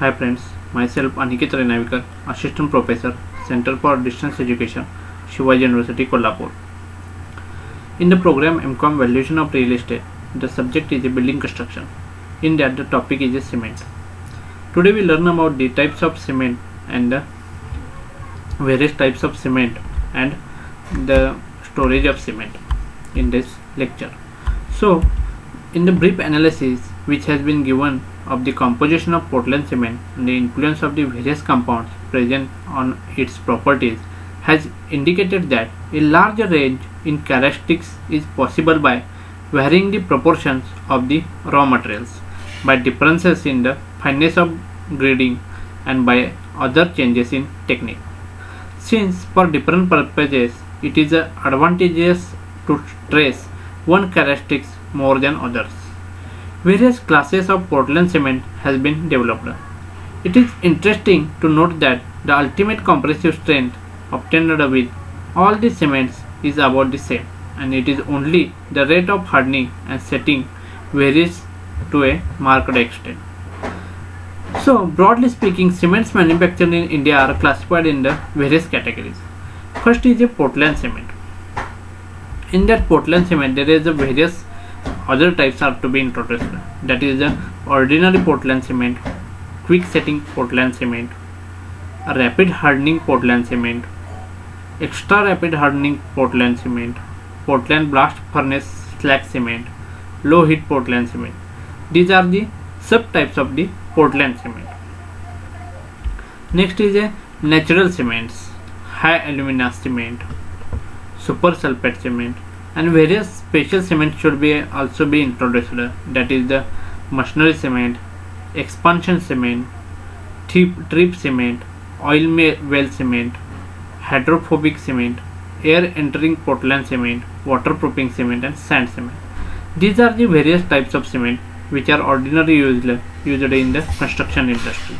Hi friends, myself Aniket Renavikar, Assistant Professor, Center for Distance Education, Shivaji University, Kolhapur. In the program MCOM Valuation of Real Estate, the subject is a building construction. In that the topic is a cement. Today we learn about the types of cement and the various types of cement and the storage of cement in this lecture. So, in the brief analysis which has been given of the composition of Portland cement and the influence of the various compounds present on its properties has indicated that a larger range in characteristics is possible by varying the proportions of the raw materials, by differences in the fineness of grading, and by other changes in technique. Since for different purposes it is advantageous to trace one characteristics more than others. Various classes of Portland cement has been developed. It is interesting to note that the ultimate compressive strength obtained with all the cements is about the same, and it is only the rate of hardening and setting varies to a marked extent. So, broadly speaking, cements manufactured in India are classified in the various categories. First is a Portland cement. In that Portland cement, there is a various other types are to be introduced. That is the ordinary Portland cement, quick setting Portland cement, a rapid hardening Portland cement, extra rapid hardening Portland cement, Portland blast furnace slag cement, low heat Portland cement. These are the subtypes of the Portland cement. Next is a natural cements, high alumina cement, super sulfate cement, and various special cements should be also be introduced. That is the machinery cement, expansion cement, trip cement, oil well cement, hydrophobic cement, air entering Portland cement, waterproofing cement, and sand cement. These are the various types of cement which are ordinarily used in the construction industry.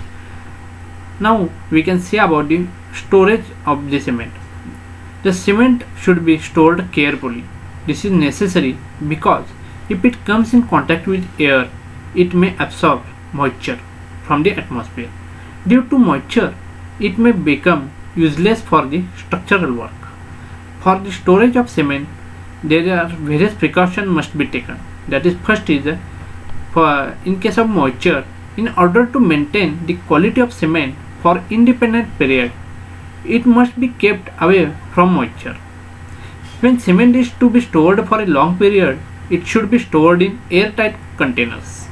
Now we can see about the storage of the cement. The cement should be stored carefully. This is necessary because if it comes in contact with air, it may absorb moisture from the atmosphere. Due to moisture, it may become useless for the structural work. For the storage of cement, there are various precautions must be taken. That is, first is for in case of moisture, in order to maintain the quality of cement for independent period, it must be kept away from moisture. When cement is to be stored for a long period, it should be stored in airtight containers.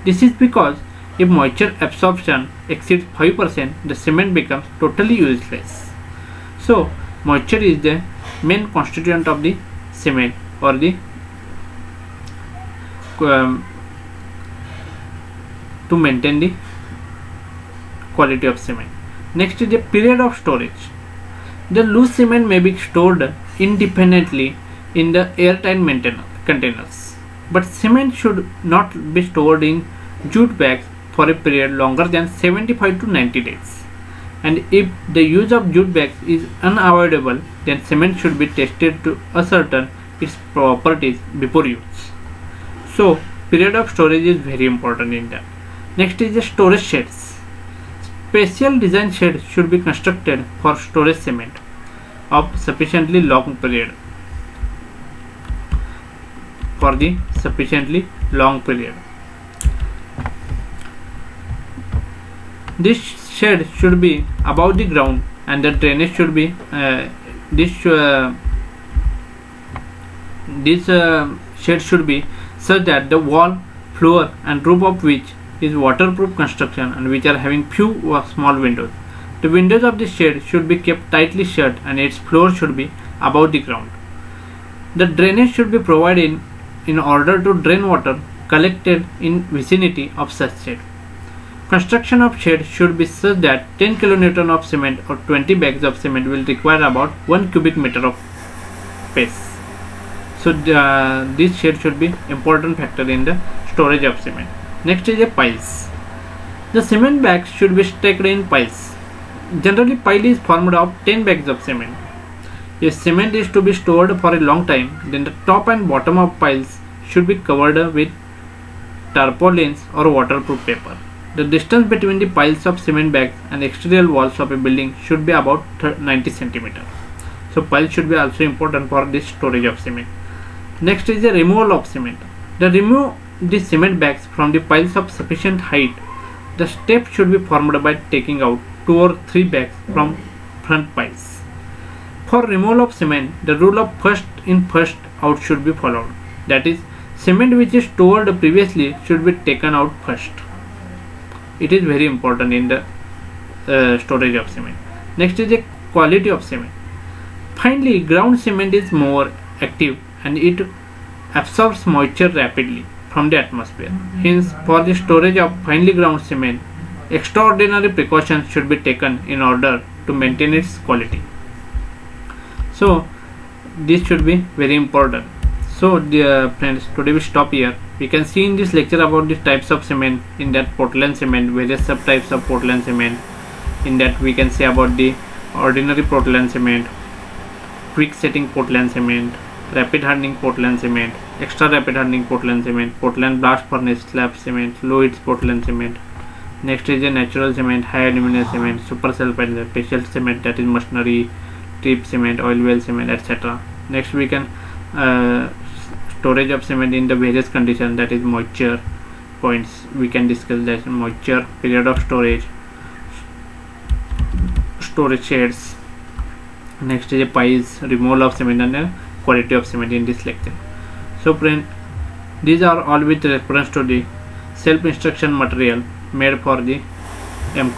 This is because if moisture absorption exceeds 5%, the cement becomes totally useless. So, moisture is the main constituent of the cement or the to maintain the quality of cement. Next is the period of storage. The loose cement may be stored independently in the airtight containers, but cement should not be stored in jute bags for a period longer than 75 to 90 days. And if the use of jute bags is unavoidable, then cement should be tested to ascertain its properties before use. So, period of storage is very important in that. Next is the storage sheds. Special design sheds should be constructed for storage cement of sufficiently long period. For the sufficiently long period, this shed should be above the ground, and the drainage should be shed should be such that the wall, floor, and roof of which is waterproof construction and which are having few small windows. The windows of the shed should be kept tightly shut and its floor should be above the ground. The drainage should be provided in order to drain water collected in vicinity of such shed. Construction of shed should be such that 10 kN of cement or 20 bags of cement will require about 1 cubic meter of space. So this shed should be important factor in the storage of cement. Next is a piles. The cement bags should be stacked in piles. Generally, pile is formed of 10 bags of cement. If cement is to be stored for a long time, then the top and bottom of piles should be covered with tarpaulins or waterproof paper. The distance between the piles of cement bags and exterior walls of a building should be about 90 centimeter. So piles should be also important for this storage of cement. Next is the removal of cement. To remove the cement bags from the piles of sufficient height, the step should be formed by taking out 2 or 3 bags from front piles. For removal of cement, the rule of first in first out should be followed. That is, cement which is stored previously should be taken out first. It is very important in the storage of cement. Next is the quality of cement. Finally, ground cement is more active and it absorbs moisture rapidly from the atmosphere. Hence, for the storage of finely ground cement, extraordinary precautions should be taken in order to maintain its quality. So, this should be very important. So, dear friends, today we stop here. We can see in this lecture about the types of cement, in that Portland cement, various subtypes of Portland cement. In that we can say about the ordinary Portland cement, quick setting Portland cement, rapid hardening Portland cement, extra rapid hardening Portland cement, Portland blast furnace slab cement, low heat Portland cement. Next is a natural cement, high aluminum cement, super sulfide, special cement, that is machinery, strip cement, oil well cement, etc. Next we can storage of cement in the various conditions, that is moisture points. We can discuss that moisture, period of storage, storage shades. Next is a piles, removal of cement, and quality of cement in this lecture. So friend, these are all with reference to the self instruction material made for the MCOM